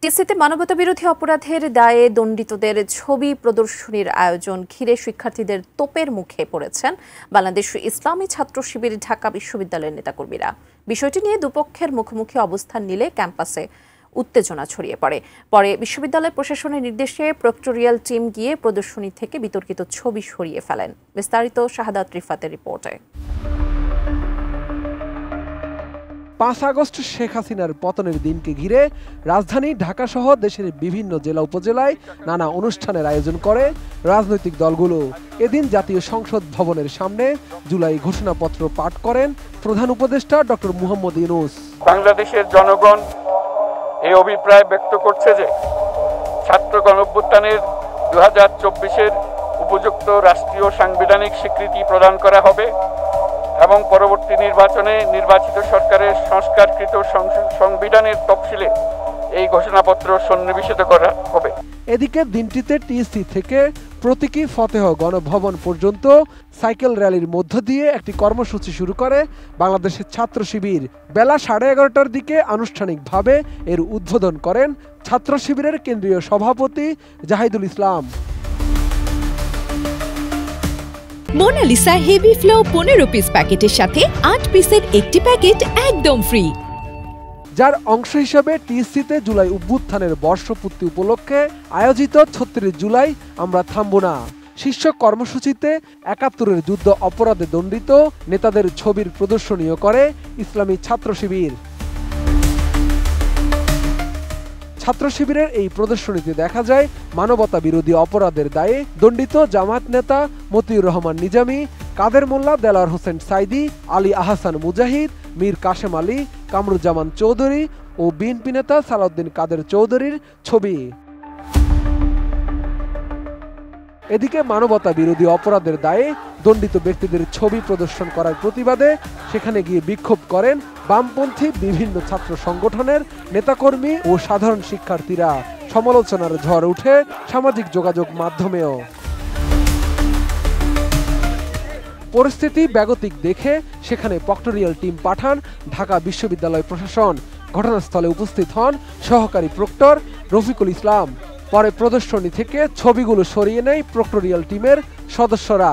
টিএসসিতে মানবতাবিরোধী অপরাধের দায়ে দণ্ডিতদের ছবি প্রদর্শনীর আয়োজন ঘিরে শিক্ষার্থীদের তোপের মুখে পড়েছেন বাংলাদেশ ইসলামী ছাত্র শিবির ঢাকা বিশ্ববিদ্যালয়ের নেতাকর্মীরা। বিষয়টি নিয়ে দুপক্ষের মুখোমুখি অবস্থান নিলে ক্যাম্পাসে উত্তেজনা ছড়িয়ে পড়ে। পরে বিশ্ববিদ্যালয় প্রশাসনের নির্দেশে প্রক্টোরিয়াল টিম গিয়ে প্রদর্শনী থেকে বিতর্কিত ছবি সরিয়ে ফেলেন। বিস্তারিত শাহাদাত রিফাতের রিপোর্টে। 5 আগস্ট শেখ হাসিনার পতনের দিনকে ঘিরে রাজধানী ঢাকা সহ দেশের বিভিন্ন জেলা উপজেলায় নানা অনুষ্ঠানের আয়োজন করে রাজনৈতিক দলগুলো। এদিন জাতীয় সংসদ ভবনের সামনে জুলাই ঘোষণাপত্র পাঠ করেন প্রধান উপদেষ্টা ডক্টর মুহাম্মদ ইউনূস। বাংলাদেশের জনগণ এই অভিপ্রায় ব্যক্ত করছে যে ছাত্র গণঅভ্যুত্থানের 2024-এর উপযুক্ত রাষ্ট্রীয় সাংবিধানিক স্বীকৃতি প্রদান করা হবে এবং পরবর্তী নির্বাচনে নির্বাচিত সরকারের সংস্কারকৃত সংবিধানের তফসিলে এই ঘোষণাপত্র সন্নিবেশিত করা হবে। এদিকে দিনটিতে টিএসসি থেকে প্রতীকী ফতেহ গণভবন পর্যন্ত সাইকেল র্যালির মধ্য দিয়ে একটি কর্মসূচি শুরু করে বাংলাদেশের ছাত্র শিবির। বেলা 11:30টার দিকে আনুষ্ঠানিকভাবে এর উদ্বোধন করেন ছাত্র শিবিরের কেন্দ্রীয় সভাপতি জাহিদুল ইসলাম। মোনালিসা হেভি ফ্লো 15 পিস প্যাকেটের সাথে 8 পিসের একটি প্যাকেট একদম ফ্রি। যার অংশ হিসেবে টিএসসিতে জুলাই অভ্যুত্থানের বর্ষপূর্তি উপলক্ষে আয়োজিত 36 জুলাই আমরা থামবো না শীর্ষক কর্মসূচিতে 71-এর যুদ্ধ অপরাধে দণ্ডিত নেতাদের ছবির প্রদর্শনীও করে ইসলামী ছাত্র শিবির। ছাত্র শিবিরের এই প্রদর্শনীতে দেখা যায় মানবতা বিরোধী অপরাধের দায়ে দণ্ডিত জামায়াত নেতা মতিউর রহমান নিজামী, কাদের মোল্লা, দেলাওয়ার হোসেন সাইদি, আলী আহসান মুজাহিদ, মীর কাশেম আলী, কামরুজ্জামান চৌধুরী ও বিএনপি নেতা সালাউদ্দিন কাদের চৌধুরীর ছবি। এদিকে মানবতা বিরোধী অপরাধের দায়ে দণ্ডিত ব্যক্তিদের ছবি প্রদর্শন করার প্রতিবাদে সেখানে গিয়ে বিক্ষোভ করেন বামপন্থী বিভিন্ন ছাত্র সংগঠনের নেতাকর্মী ও সাধারণ শিক্ষার্থীরা। সমালোচনার ঝড় উঠে সামাজিক যোগাযোগ মাধ্যমেও। পরিস্থিতি বেগতিক দেখে সেখানে প্রক্টোরিয়াল টিম পাঠান ঢাকা বিশ্ববিদ্যালয় প্রশাসন। ঘটনাস্থলে উপস্থিত হন সহকারী প্রক্টর রফিকুল ইসলাম। পরে প্রদর্শনী থেকে ছবিগুলো সরিয়ে নেয় প্রক্টোরিয়াল টিমের সদস্যরা।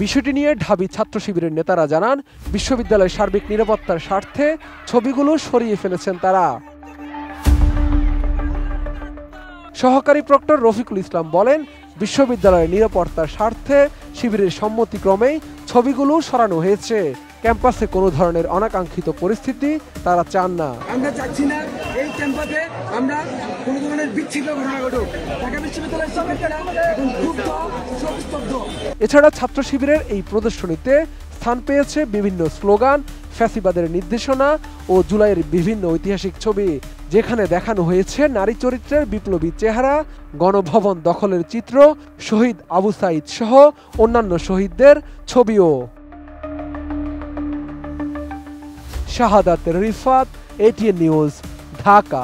বিষয়টি নিয়ে ঢাবি ছাত্র শিবিরের নেতারা জানান, বিশ্ববিদ্যালয়ের সার্বিক নিরাপত্তার স্বার্থে ছবিগুলো সরিয়ে ফেলেছেন তারা। সহকারী প্রক্টর রফিকুল ইসলাম বলেন, বিশ্ববিদ্যালয়ের নিরাপত্তার স্বার্থে শিবিরের সম্মতিক্রমেই ছবিগুলো সরানো হয়েছে। ক্যাম্পাসে কোনো ধরনের অনাকাঙ্ক্ষিত পরিস্থিতি তারা চান না। আমরা চাচ্ছি না এই ক্যাম্পাসে আমরা কোনো ধরনের বিচ্ছিন্ন ঘটনা ঘটুক। ঢাকা বিশ্ববিদ্যালয়ের শিক্ষার্থীরা এখন ক্ষুব্ধ, শোকস্তব্ধ। এছাড়া ছাত্র শিবিরের এই প্রদর্শনীতে স্থান পেয়েছে বিভিন্ন স্লোগান, ফ্যাসিবাদের নির্দেশনা ও জুলাইয়ের বিভিন্ন ঐতিহাসিক ছবি, যেখানে দেখানো হয়েছে নারী চরিত্রের বিপ্লবী চেহারা, গণভবন দখলের চিত্র, শহীদ আবু সাইদ সহ অন্যান্য শহীদদের ছবিও। শাহাদাত রিফাত, এটিএন নিউজ, ঢাকা।